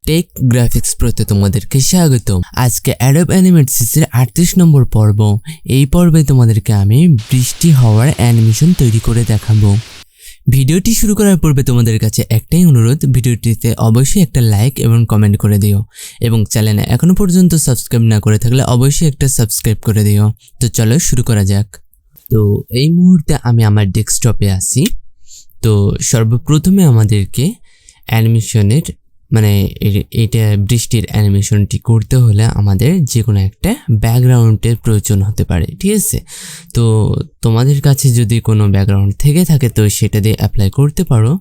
Take graphics প্রতে তোমাদেরকে স্বাগতম। আজকে অ্যাডোব অ্যানিমেট সিরিজের 38 নম্বর পর্ব। এই পর্বে তোমাদেরকে আমি বৃষ্টি হওয়ার অ্যানিমেশন তৈরি করে দেখাবো। ভিডিওটি শুরু করার পূর্বে তোমাদের কাছে একটাই অনুরোধ, ভিডিওটিতে অবশ্যই একটা লাইক এবং কমেন্ট করে দিও, এবং চ্যানেলে এখনো পর্যন্ত সাবস্ক্রাইব না করে থাকলে অবশ্যই একটা সাবস্ক্রাইব করে দিও। তো চলো শুরু করা যাক। তো এই মুহূর্তে আমি আমার ডেস্কটপে আছি। তো সর্বপ্রথমে আমাদেরকে অ্যানিমেশনের এটা বৃষ্টির অ্যানিমেশনটি করতে হলে আমাদের যে কোনো একটা ব্যাকগ্রাউন্ডের প্রয়োজন হতে পারে, ঠিক আছে? তো তোমাদের কাছে যদি কোনো ব্যাকগ্রাউন্ড থেকে থাকে তো সেটা দিয়ে অ্যাপ্লাই করতে পারো।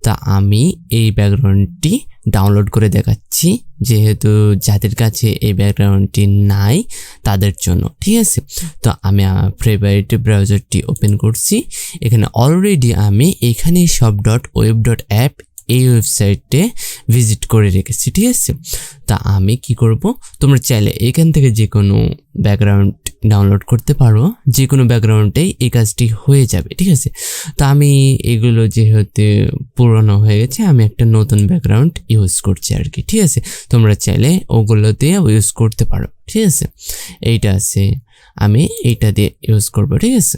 তা আমি এই ব্যাকগ্রাউন্ডটি ডাউনলোড করে দেখাচ্ছি, যেহেতু যাদের কাছে এই ব্যাকগ্রাউন্ডটি নাই তাদের জন্য, ঠিক আছে? তো আমি আমার ফেভারিট ব্রাউজারটি ওপেন করছি। এখানে অলরেডি আমি EkhaneyShop.web.app এই ওয়েবসাইটে ভিজিট করে রেখেছি, ঠিক আছে? তা আমি কি করব, তোমরা চাইলে এখান থেকে যে কোনো ব্যাকগ্রাউন্ড ডাউনলোড করতে পারো, যে কোনো ব্যাকগ্রাউন্ডেই এই কাজটি হয়ে যাবে, ঠিক আছে? তো আমি এগুলো যেহেতু পুরনো হয়ে গেছে, আমি একটা নতুন ব্যাকগ্রাউন্ড ইউজ করছি আর কি, ঠিক আছে? তোমরা চাইলে ওগুলো দিয়ে ইউজ করতে পারো, ঠিক আছে? এইটা আছে, আমি এইটা দিয়ে ইউজ করব, ঠিক আছে?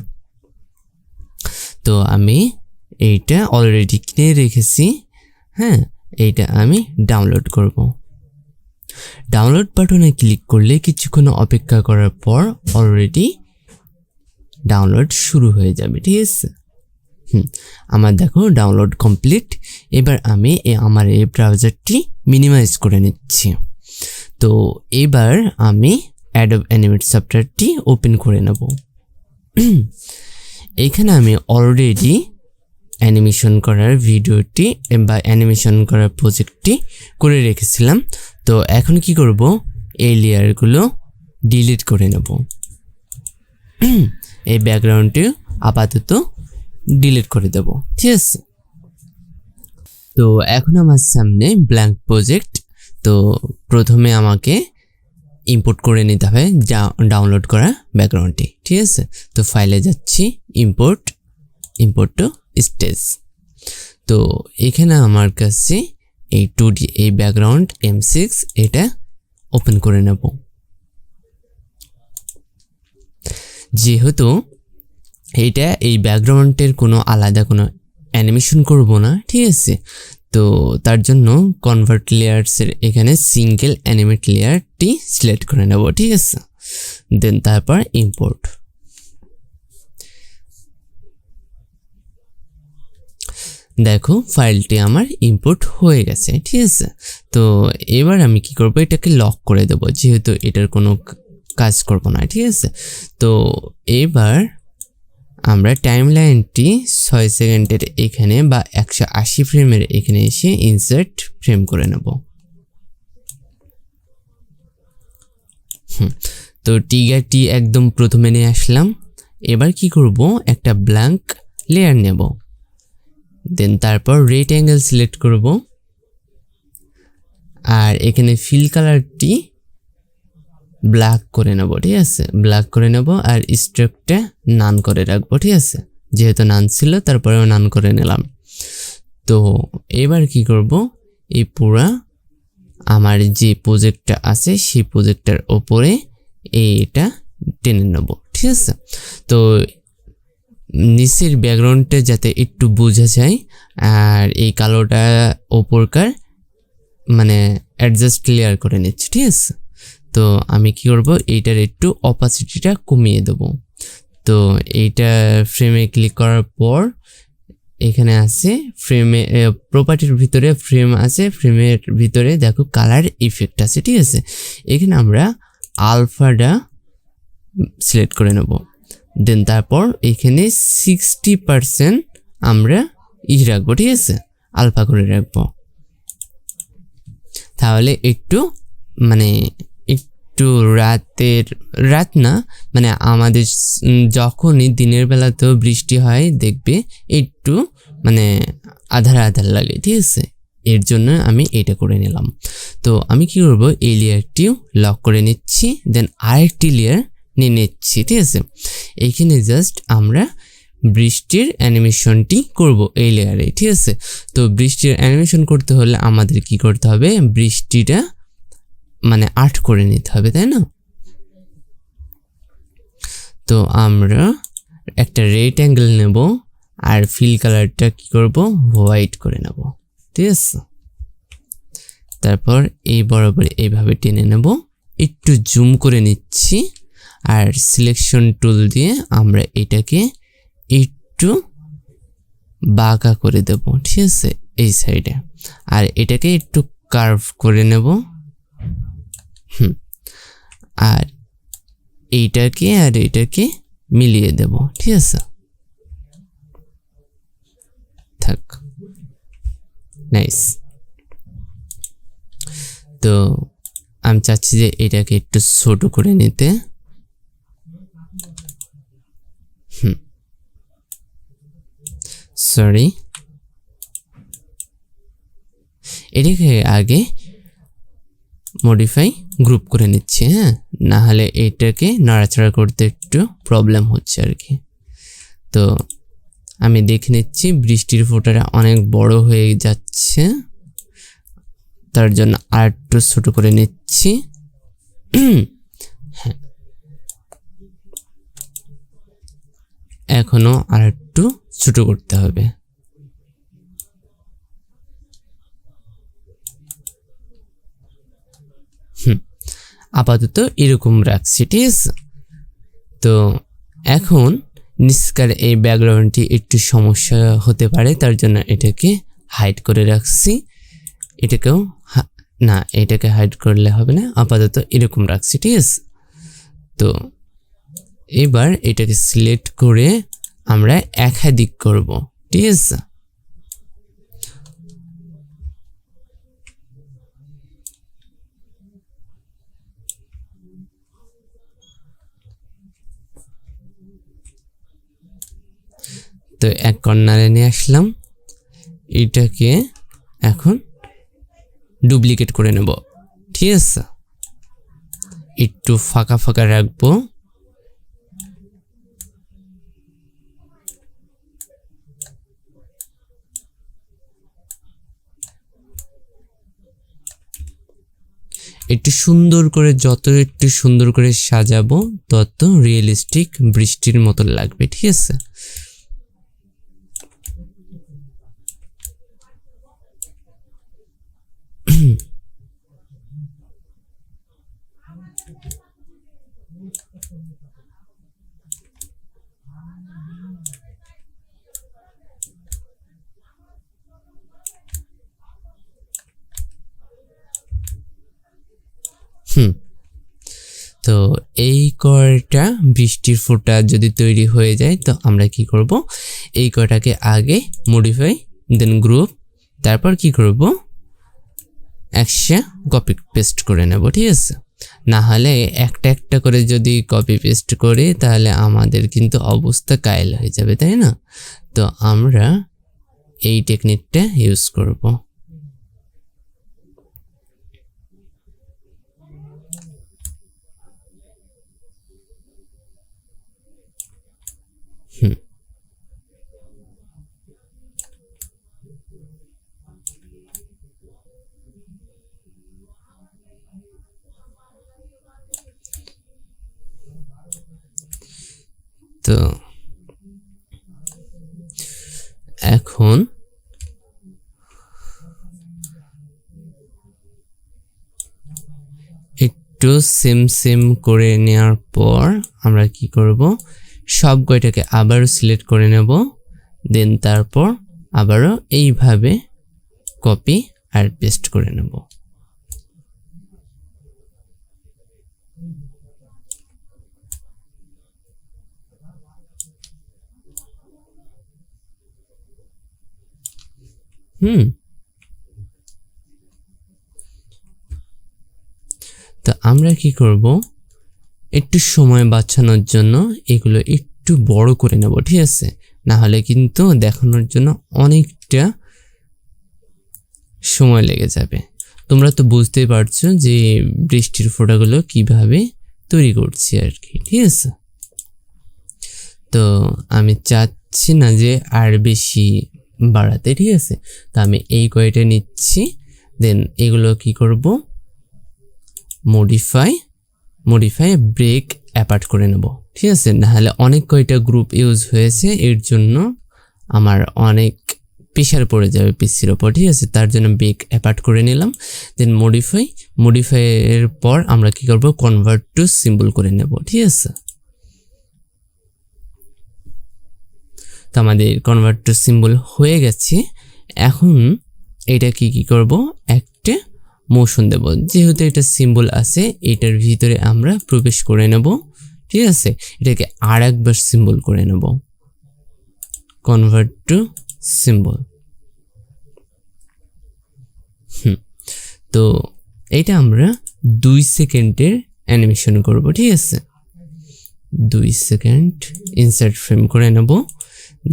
তো আমি এইটা অলরেডি কিনে রেখেছি। হ্যাঁ, এইটা আমি ডাউনলোড করব। ডাউনলোড বাটনে ক্লিক করলে কিছুক্ষণ অপেক্ষা করার পর অলরেডি ডাউনলোড শুরু হয়ে যাবে, ঠিক আছে? আমার দেখো ডাউনলোড কমপ্লিট। এবার আমি আমার এই ব্রাউজারটি মিনিমাইজ করে নিচ্ছি। তো এবার আমি অ্যাডোব অ্যানিমেট সফটওয়্যারটি ওপেন করে নেব। এইখানে আমি অলরেডি অ্যানিমেশন করার ভিডিওটি বা অ্যানিমেশন করার প্রজেক্টটি করে রেখেছিলাম। তো এখন কি করব, এই লেয়ারগুলো ডিলিট করে নেব। এই ব্যাকগ্রাউন্ডটি আপাতত ডিলিট করে দেব, ঠিক আছে? তো এখন আমার সামনে ব্ল্যাঙ্ক প্রজেক্ট। তো প্রথমে আমাকে ইম্পোর্ট করে নিতে হবে ডাউনলোড করা ব্যাকগ্রাউন্ডটি, ঠিক আছে? তো ফাইলে যাচ্ছি, ইম্পোর্ট টু স্টেজ। তো এখানে আমার কাছে এই 2D এই ব্যাকগ্রাউন্ড M6 এটা ওপেন করে নেব। যেহেতু এইটা এই ব্যাকগ্রাউন্ডের কোনো আলাদা কোনো অ্যানিমেশন করব না, ঠিক আছে? তো তার জন্য কনভার্ট লেয়ার্সের এখানে সিঙ্গেল অ্যানিমেট লেয়ারটি সিলেক্ট করে নেব, ঠিক আছে? দেন তারপর ইম্পোর্ট। দেখো ফাইলটি আমার ইম্পোর্ট হয়ে গেছে, ঠিক আছে? তো এবার আমি কি করব, এটাকে লক করে দেব, যেহেতু এটার কোনো কাজ করব না, ঠিক আছে? তো এবার আমরা টাইমলাইনটি 6 সেকেন্ডের এখানে বা 180 ফ্রেমের এখানে এসে ইনসার্ট ফ্রেম করে নেব। তো টিগারটি একদম প্রথমে নিয়ে আসলাম। এবার কি করব, একটা ব্ল্যাঙ্ক লেয়ার নেব, দেন তারপর রেড অ্যাঙ্গেল সিলেক্ট করব, আর এখানে ফিল কালারটি ব্ল্যাক করে নেব, ঠিক আছে? ব্ল্যাক করে নেব, আর স্ট্রোকটা নান করে রাখবো, ঠিক আছে? যেহেতু নান ছিল তারপরেও নান করে নিলাম। তো এবার কি করব, এই পুরা আমার যে প্রজেক্টটা আছে সেই প্রজেক্টটার ওপরে এইটা টেনে নেব, ঠিক আছে? তো নিচের ব্যাকগ্রাউন্ডটা যাতে একটু বোঝা যায়, আর এই কালোটা ওপরকার অ্যাডজাস্ট লেয়ার করে নিচ্ছি, ঠিক আছে? তো আমি কি করব, এইটার একটু অপাসিটিটা কমিয়ে দেব। তো এইটা ফ্রেমে ক্লিক করার পর এখানে আছে ফ্রেমে প্রপার্টির ভিতরে ফ্রেম আছে, ফ্রেমের ভিতরে দেখো কালার ইফেক্ট আছে, ঠিক আছে? এখানে আমরা আলফাটা সিলেক্ট করে নেব। দেন তারপর এখানে 60% আমরা রাখবো, ঠিক আছে? আলফা করে রাখবো। তাহলে একটু একটু রাত না, আমাদের যখনই দিনের বেলাতেও বৃষ্টি হয় দেখবে একটু আধার আধার লাগে, ঠিক আছে? এর জন্য আমি এটা করে নিলাম। তো আমি কি করব, এই লেয়ারটিও লক করে নিচ্ছি, দেন আরেকটি লেয়ার নিয়ে নিচ্ছি, ঠিক আছে? এইখানে জাস্ট আমরা বৃষ্টির অ্যানিমেশনটি করব এই লেয়ারে, ঠিক আছে। তো বৃষ্টির অ্যানিমেশন করতে হলে আমাদের কি করতে হবে, বৃষ্টিটা মানে আর্ট করে নিতে হবে, তাই না? তো আমরা একটা রেক্ট্যাঙ্গেল নেব আর ফিল কালারটা কি করব, হোয়াইট করে নেব, ঠিক আছে। তারপর এই বরাবর এইভাবে টেনে নেব, একটু জুম করে নিচ্ছি আর সিলেকশন টুল দিয়ে আমরা এটাকে একটু বাঁকা করে দেব, ঠিক আছে, এই সাইডে। আর এটাকে একটু কার্ভ করে নেব, আর এইটাকে আর এটাকে মিলিয়ে দেব, ঠিক আছে। থাক, নাইস। তো আমি চাচ্ছি যে এটাকে একটু ছোট করে নিতে। সরি, এটাকে আগে মডিফাই গ্রুপ করে নিচ্ছি, হ্যাঁ, না হলে এটাকে নাড়াচাড়া করতে একটু প্রবলেম হচ্ছে আর কি। তো আমি দেখে নিচ্ছি বৃষ্টির ফোঁটাটা অনেক বড় হয়ে যাচ্ছে, তার জন্য আর একটু ছোট করে নিচ্ছি। হ্যাঁ, এখনো আর একটু ছোট করতে হবে। আপাতত এরকম রাখছি, ঠিক আছে। তো এখন নিচকার এই ব্যাকগ্রাউন্ডটি একটু সমস্যা হতে পারে, তার জন্য এটাকে হাইড করে রাখছি। এটাকেও না, এটাকে হাইড করলে হবে না, আপাতত এরকম রাখছি, ঠিক আছে। তো এবার এটাকে সিলেক্ট করে আমরা একাধিক করব, ঠিক আছে। তো এক কর্নারে নিয়ে আসলাম, এটাকে এখন ডুপ্লিকেট করে নেব, ঠিক আছে। একটু ফাঁকা ফাঁকা রাখবো, একটু সুন্দর করে, যত একটু সুন্দর করে সাজাবো তত রিয়েলিস্টিক বৃষ্টির মতো লাগবে, ঠিক আছে। তো এই কয়টা বৃষ্টির ফোঁটা যদি তৈরি হয়ে যায়, তো আমরা কি করব, এই কয়টাকে আগে মডিফাই, দেন গ্রুপ, তারপর কি করব, একসাথে কপি পেস্ট করে নেব, ঠিক আছে। না হলে একটা একটা করে যদি কপি পেস্ট করি তাহলে আমাদের কিন্তু অবস্থা কায়েল হয়ে যাবে, তাই না? তো আমরা এই টেকনিকটা ইউজ করব। তো এখন একটু সেম করে নেওয়ার পর আমরা কি করব, সব কয়টাকে আবারও সিলেক্ট করে নেব, দেন তারপর আবারও এইভাবে কপি আর পেস্ট করে নেব। তো আমরা কি করব, একটু সময় বাঁচানোর জন্য এগুলো একটু বড় করে নেব, ঠিক আছে। না হলে কিন্তু দেখানোর জন্য অনেকটা সময় লেগে যাবে। তোমরা তো বুঝতেই পারছো যে বৃষ্টির ফোঁটাগুলো কিভাবে তৈরি করছি আর কি, ঠিক আছে। তো আমি চাচ্ছি চাচ্ছি না যে আর বেশি বাড়াতে, ঠিক আছে। তো আমি এই কয়টা নিচ্ছি, দেন এগুলো কি করব, মডিফাই ব্রেক অ্যাপার্ট করে নেব, ঠিক আছে। নাহলে অনেক কয়টা গ্রুপ ইউজ হয়েছে, এর জন্য আমার অনেক প্রেশার পড়ে যাবে পিসির ওপর, ঠিক আছে। তার জন্য ব্রেক অ্যাপার্ট করে নিলাম, দেন মডিফাইয়ের পর আমরা কি করব, কনভার্ট টু সিম্বল করে নেব, ঠিক আছে। তো আমাদের কনভার্ট টু সিম্বল হয়ে গেছে। এখন এটা কি করব, একটা মোশন দেব, যেহেতু এটা সিম্বল আছে এটার ভিতরে আমরা প্রবেশ করে নেব, ঠিক আছে। এটাকে আর একবার সিম্বল করে নেব, কনভার্ট টু সিম্বল। তো এটা আমরা 2 সেকেন্ডের অ্যানিমেশন করব, ঠিক আছে। 2 সেকেন্ড ইনসার্ট ফ্রেম করে নেব,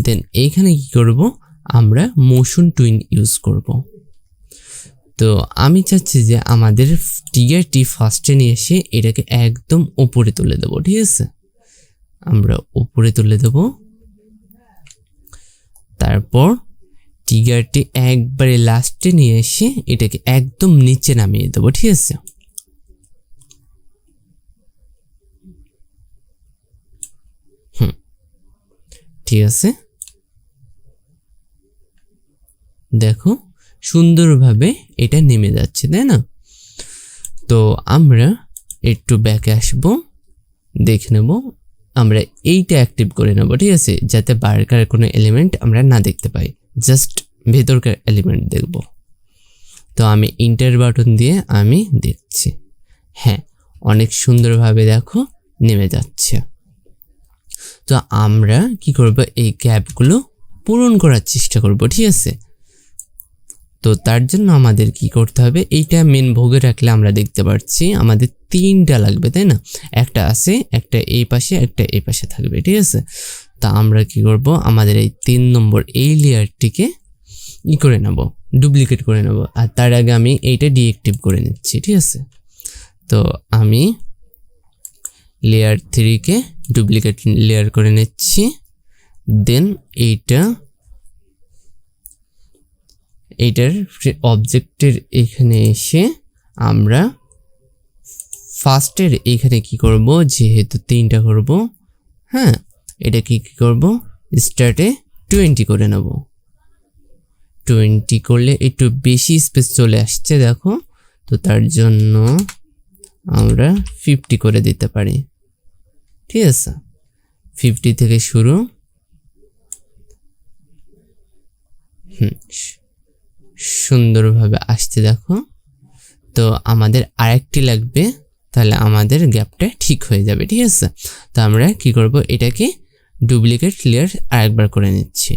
দেন এইখানে কি করব, আমরা মোশন টুইন ইউজ করব। তো আমি চাচ্ছি যে আমাদের টিগারটি ফার্স্টে নিয়ে এসে এটাকে একদম উপরে তুলে দেব, ঠিক আছে। আমরা উপরে তুলে দেব, তারপর টিগারটি একবারে লাস্টে নিয়ে এসে এটাকে একদম নিচে নামিয়ে দেব, ঠিক আছে। ঠিক আছে, দেখো সুন্দরভাবে এটা নেমে যাচ্ছে, তাই না। তো আমরা একটু ব্যাকে আসব, দেখে নেব, আমরা এইটা অ্যাক্টিভ করে নেব, ঠিক আছে, যাতে বাইরেকার কোনো এলিমেন্ট আমরা না দেখতে পাই, জাস্ট ভেতরকার এলিমেন্ট দেখব। তো আমি ইন্টার বাটন দিয়ে আমি দেখছি, হ্যাঁ অনেক সুন্দরভাবে দেখো নেমে যাচ্ছে। তো আমরা কি করব, এই গ্যাপগুলো পূরণ করার চেষ্টা করব, ঠিক আছে। তো তার জন্য আমাদের কি করতে হবে, এইটা মেন ভোগে রাখলে আমরা দেখতে পাচ্ছি আমাদের 3টা লাগবে, তাই না। একটা আছে, একটা এই পাশে, একটা এই পাশে থাকবে, ঠিক আছে। তা আমরা কি করব, আমাদের এই 3 নম্বর এই লেয়ারটিকে করে নেব, ডুপ্লিকেট করে নেব। আর তার আগে আমি এইটা ডিঅ্যাক্টিভ করে নিচ্ছি, ঠিক আছে। তো আমি লেয়ার 3কে ডুপ্লিকেট লেয়ার করে নিচ্ছি, দেন এইটার অবজেক্টের এখানে এসে আমরা ফার্স্টের এইখানে কি করব, যেহেতু 3টা করব, হ্যাঁ এটা কি করব, স্টার্টে 20 করে নেব। 20 করলে একটু বেশি স্পেস চলে আসছে, দেখো। তো তার জন্য আমরা 50 করে দিতে পারি, ঠিক আছে। 50 থেকে শুরু, সুন্দরভাবে আসছে, দেখো। তো আমাদের আরেকটি লাগবে, তাহলে আমাদের গ্যাপটা ঠিক হয়ে যাবে, ঠিক আছে। তো আমরা কি করব, এটাকে ডুপ্লিকেট লেয়ার আরেকবার করে নিচ্ছি,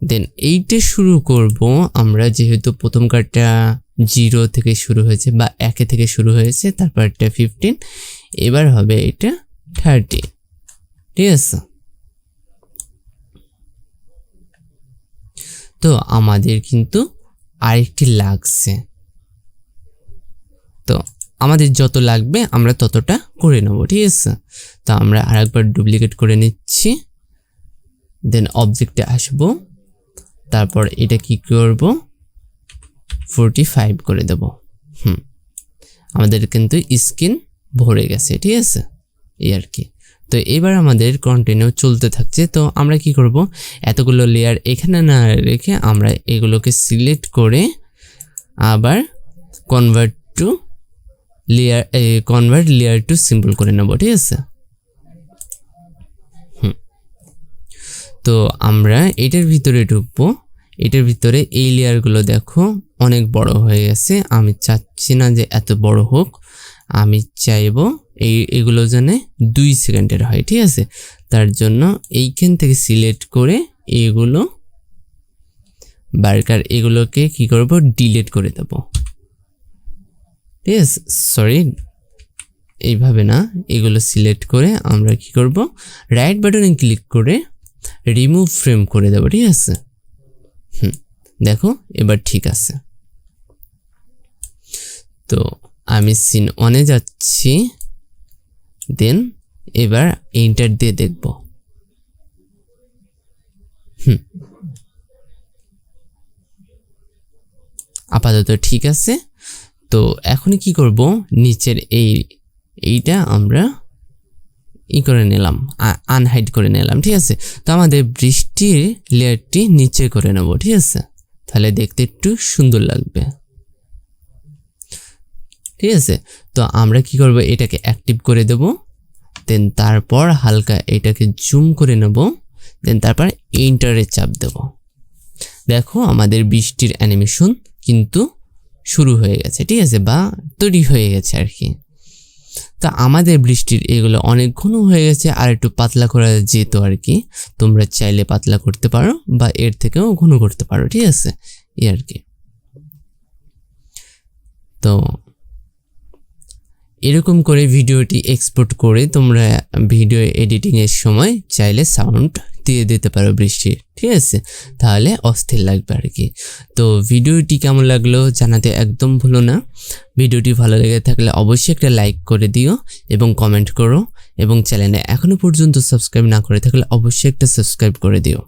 দেন এইটা শুরু করব আমরা, যেহেতু প্রথম কার্ডটা 0 থেকে শুরু হয়েছে বা 1 থেকে শুরু হয়েছে, তারপর একটা 15, এবার হবে এটা 30, ঠিক আছে। তো আমাদের কিন্তু আরেকটি লাগছে, তো আমাদের যত লাগবে আমরা ততটা করে নেব, ঠিক আছে। তো আমরা আরেকবার ডুপ্লিকেট করে নিচ্ছি, দেন অবজেক্টে আসব, তারপর এটা কি করব, 45 করে দেব। আমাদের কিন্তু স্ক্রিন ভরে গেছে, ঠিক আছে, এই আর কি। তো এবার আমাদের কন্টিনিউ চলতে থাকছে। তো আমরা কি করব, এতগুলো লেয়ার এখানে না রেখে আমরা এগুলোকে সিলেক্ট করে আবার কনভার্ট লেয়ার টু সিম্বল করে নেব, ঠিক আছে। তো আমরা এটার ভিতরে ঢুকবো, এটার ভিতরে এই লেয়ারগুলো দেখো অনেক বড় হয়ে গেছে, আমি চাচ্ছি না যে এত বড় হোক, আমি চাইবো এগুলো যেন 2 সেকেন্ডের হয়, ঠিক আছে। তার জন্য এইখান থেকে সিলেক্ট করে এগুলো বারকার এগুলোকে কি করব, ডিলিট করে দেব, ঠিক আছে। সরি, এইভাবে না, এগুলো সিলেক্ট করে আমরা কি করব, রাইট বাটনে ক্লিক করে রিমুভ ফ্রেম করে দেব, ঠিক আছে। দেখো এবার ঠিক আছে। তো আমি সিন 1-এ যাচ্ছি, দেন এবার এন্টার দিয়ে দেখব। আপাতত ঠিক আছে। তো এখন কি করব, নিচের এইটা আমরা করে নিলাম, আনহাইড করে নিলাম, ঠিক আছে। তো আমাদের বৃষ্টির লেয়ারটি নিচে করে নেব, ঠিক আছে, তাহলে দেখতে একটু সুন্দর লাগবে, ঠিক আছে। তো আমরা কি করব, এটাকে অ্যাক্টিভ করে দেব, দেন তারপর হালকা এটাকে জুম করে নেব, দেন তারপর এন্টারে চাপ দেব। দেখো আমাদের বৃষ্টির অ্যানিমেশন কিন্তু শুরু হয়ে গেছে, ঠিক আছে, বা তৈরি হয়ে গেছে আর কি। তা আমাদের বৃষ্টির এগুলো অনেক ঘন হয়ে গেছে, আর একটু পাতলা করা যেত আর কি। তোমরা চাইলে পাতলা করতে পারো বা এর থেকেও ঘন করতে পারো, ঠিক আছে, এই আর কি। তো এরকম করে ভিডিওটি এক্সপোর্ট করে তোমরা ভিডিও এডিটিং এর সময় চাইলে সাউন্ড দিয়ে দিতে পারো বৃষ্টির, ঠিক আছে, তাহলে অস্থির লাগবে আর কি। তো ভিডিওটি কেমন লাগলো জানাতে একদম ভুলো না। ভিডিওটি ভালো লেগে থাকলে অবশ্যই একটা লাইক করে দিও এবং কমেন্ট করো, এবং চ্যানেলে এখনো পর্যন্ত সাবস্ক্রাইব না করে থাকলে অবশ্যই একটা সাবস্ক্রাইব করে দিও।